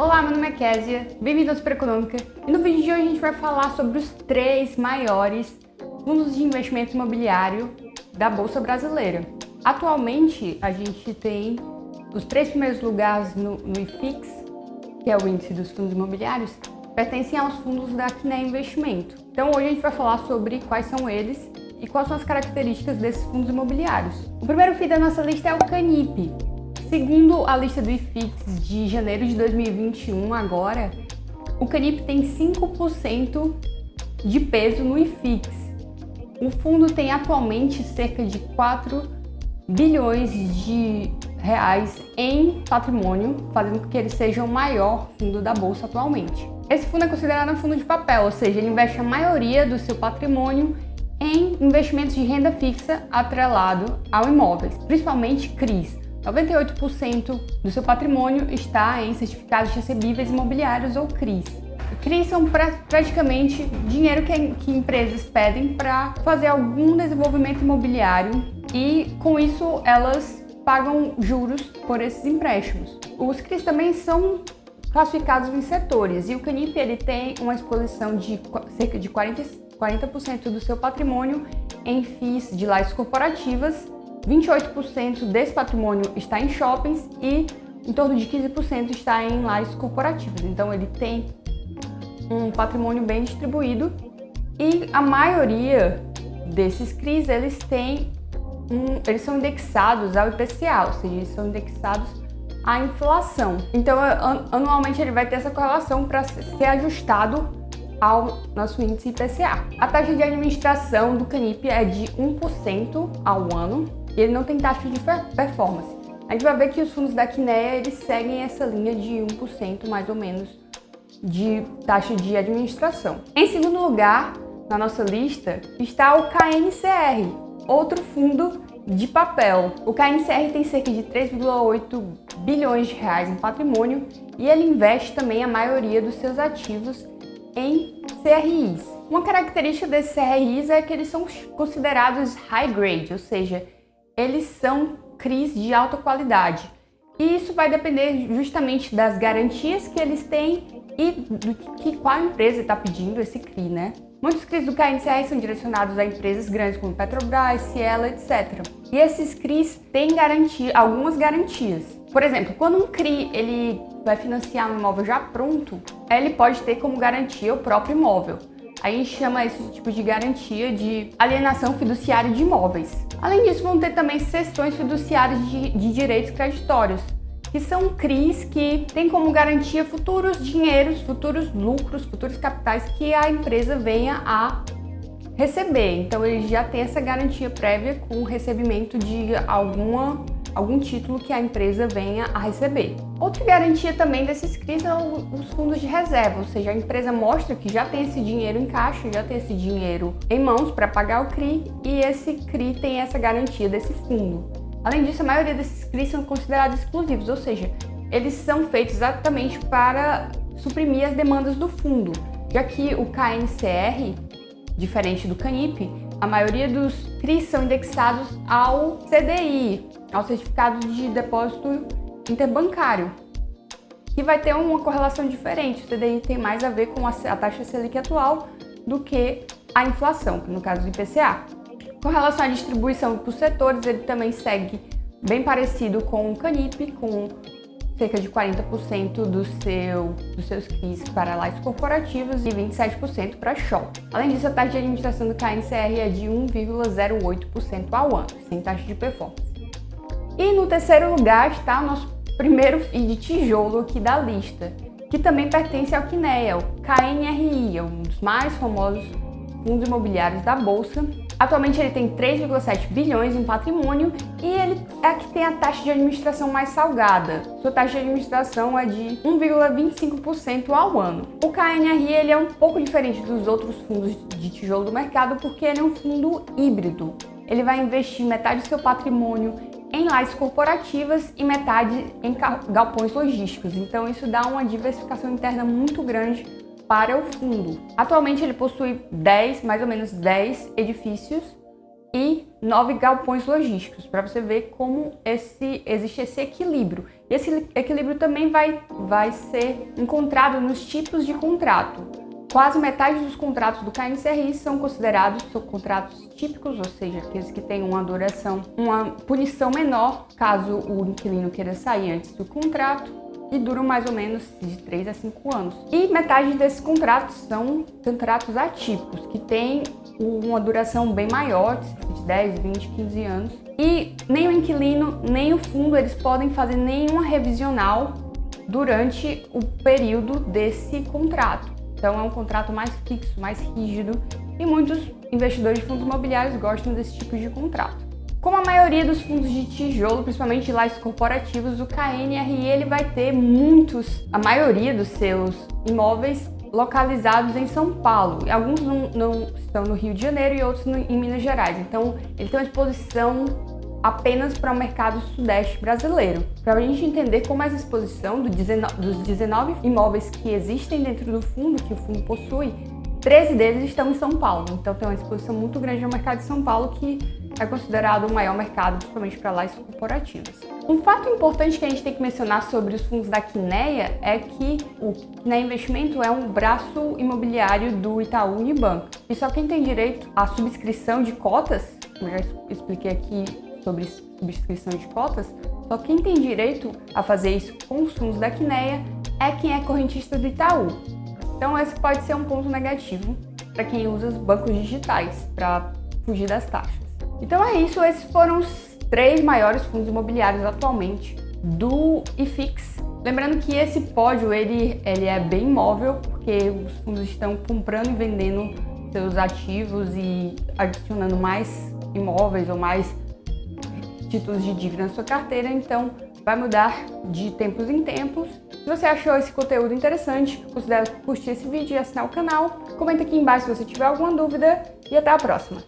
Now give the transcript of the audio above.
Olá, meu nome é Késia, bem-vindo ao Super Econômica. E no vídeo de hoje a gente vai falar sobre os 3 maiores fundos de investimento imobiliário da Bolsa Brasileira. Atualmente a gente tem os 3 primeiros lugares no IFIX, que é o índice dos fundos imobiliários, pertencem aos fundos da Quinéia Investimento. Então hoje a gente vai falar sobre quais são eles e quais são as características desses fundos imobiliários. O primeiro FII da nossa lista é o Canip. Segundo a lista do IFIX de janeiro de 2021, agora, o Canip tem 5% de peso no IFIX. O fundo tem atualmente cerca de 4 bilhões de reais em patrimônio, fazendo com que ele seja o maior fundo da Bolsa atualmente. Esse fundo é considerado um fundo de papel, ou seja, ele investe a maioria do seu patrimônio em investimentos de renda fixa atrelado ao imóveis, principalmente CRIs. 98% do seu patrimônio está em certificados recebíveis imobiliários ou CRIs. CRIs são praticamente dinheiro que empresas pedem para fazer algum desenvolvimento imobiliário e, com isso, elas pagam juros por esses empréstimos. Os CRIs também são classificados em setores e o Canip ele tem uma exposição de cerca de 40% do seu patrimônio em FIIs de lajes corporativas. 28% desse patrimônio está em shoppings e em torno de 15% está em lajes corporativas. Então ele tem um patrimônio bem distribuído e a maioria desses CRIs eles são indexados ao IPCA, ou seja, eles são indexados à inflação. Então anualmente ele vai ter essa correlação para ser ajustado ao nosso índice IPCA. A taxa de administração do Canip é de 1% ao ano. E ele não tem taxa de performance. A gente vai ver que os fundos da Quinéia eles seguem essa linha de 1% mais ou menos de taxa de administração. Em segundo lugar, na nossa lista, está o KNCR, outro fundo de papel. O KNCR tem cerca de 3,8 bilhões de reais em patrimônio e ele investe também a maioria dos seus ativos em CRIs. Uma característica desses CRIs é que eles são considerados high grade, ou seja, eles são CRIs de alta qualidade. E isso vai depender justamente das garantias que eles têm e qual empresa está pedindo esse CRI, né? Muitos CRIs do KNCR são direcionados a empresas grandes como Petrobras, Cielo, etc. E esses CRIs têm algumas garantias. Por exemplo, quando um CRI ele vai financiar um imóvel já pronto, ele pode ter como garantia o próprio imóvel. A gente chama esse tipo de garantia de alienação fiduciária de imóveis. Além disso, vão ter também cessões fiduciárias de direitos creditórios, que são CRIs que têm como garantia futuros dinheiros, futuros lucros, futuros capitais que a empresa venha a receber. Então, ele já tem essa garantia prévia com o recebimento de algum título que a empresa venha a receber. Outra garantia também desses CRIs são os fundos de reserva, ou seja, a empresa mostra que já tem esse dinheiro em caixa, já tem esse dinheiro em mãos para pagar o CRI e esse CRI tem essa garantia desse fundo. Além disso, a maioria desses CRIs são considerados exclusivos, ou seja, eles são feitos exatamente para suprimir as demandas do fundo, já que o KNCR, diferente do Canip, a maioria dos CRIs são indexados ao CDI, ao Certificado de Depósito Interbancário, que vai ter uma correlação diferente. O CDI tem mais a ver com a taxa Selic atual do que a inflação, no caso do IPCA. Com relação à distribuição por setores, ele também segue bem parecido com o Canip, com cerca de 40% dos seus CRIs para lajes corporativas e 27% para shopping. Além disso, a taxa de administração do KNCR é de 1,08% ao ano, sem taxa de performance. E no terceiro lugar está o nosso primeiro FII de tijolo aqui da lista, que também pertence ao Quinéia, o KNRI, é um dos mais famosos fundos imobiliários da Bolsa. Atualmente ele tem 3,7 bilhões em patrimônio e ele é a que tem a taxa de administração mais salgada. Sua taxa de administração é de 1,25% ao ano. O KNRI ele é um pouco diferente dos outros fundos de tijolo do mercado porque ele é um fundo híbrido. Ele vai investir metade do seu patrimônio em lajes corporativas e metade em galpões logísticos. Então isso dá uma diversificação interna muito grande para o fundo. Atualmente ele possui mais ou menos 10 edifícios e 9 galpões logísticos, para você ver como existe esse equilíbrio. Esse equilíbrio também vai ser encontrado nos tipos de contrato. Quase metade dos contratos do KNCRI são considerados contratos típicos, ou seja, aqueles que têm uma duração, uma punição menor, caso o inquilino queira sair antes do contrato, e duram mais ou menos de 3 a 5 anos. E metade desses contratos são contratos atípicos, que têm uma duração bem maior, de 10, 20, 15 anos. E nem o inquilino, nem o fundo, eles podem fazer nenhuma revisional durante o período desse contrato. Então é um contrato mais fixo, mais rígido, e muitos investidores de fundos imobiliários gostam desse tipo de contrato. Como a maioria dos fundos de tijolo, principalmente lajes corporativos, o KNRI ele vai ter a maioria dos seus imóveis localizados em São Paulo. E alguns não estão no Rio de Janeiro e outros em Minas Gerais. Então ele tem uma exposição apenas para o mercado sudeste brasileiro. Para a gente entender como essa exposição dos 19 imóveis que existem dentro do fundo, que o fundo possui, 13 deles estão em São Paulo. Então tem uma exposição muito grande no mercado de São Paulo, que é considerado o maior mercado, principalmente para lajes corporativas. Um fato importante que a gente tem que mencionar sobre os fundos da Quineia é que o Quineia Investimento é um braço imobiliário do Itaú Unibanco. E só quem tem direito à subscrição de cotas, como eu já expliquei aqui sobre subscrição de cotas, só quem tem direito a fazer isso com os fundos da Quineia é quem é correntista do Itaú. Então esse pode ser um ponto negativo para quem usa os bancos digitais para fugir das taxas. Então é isso, esses foram os 3 maiores fundos imobiliários atualmente do IFIX. Lembrando que esse pódio ele é bem móvel, porque os fundos estão comprando e vendendo seus ativos e adicionando mais imóveis ou mais títulos de dívida na sua carteira, então vai mudar de tempos em tempos. Se você achou esse conteúdo interessante, considere curtir esse vídeo e assinar o canal. Comenta aqui embaixo se você tiver alguma dúvida e até a próxima!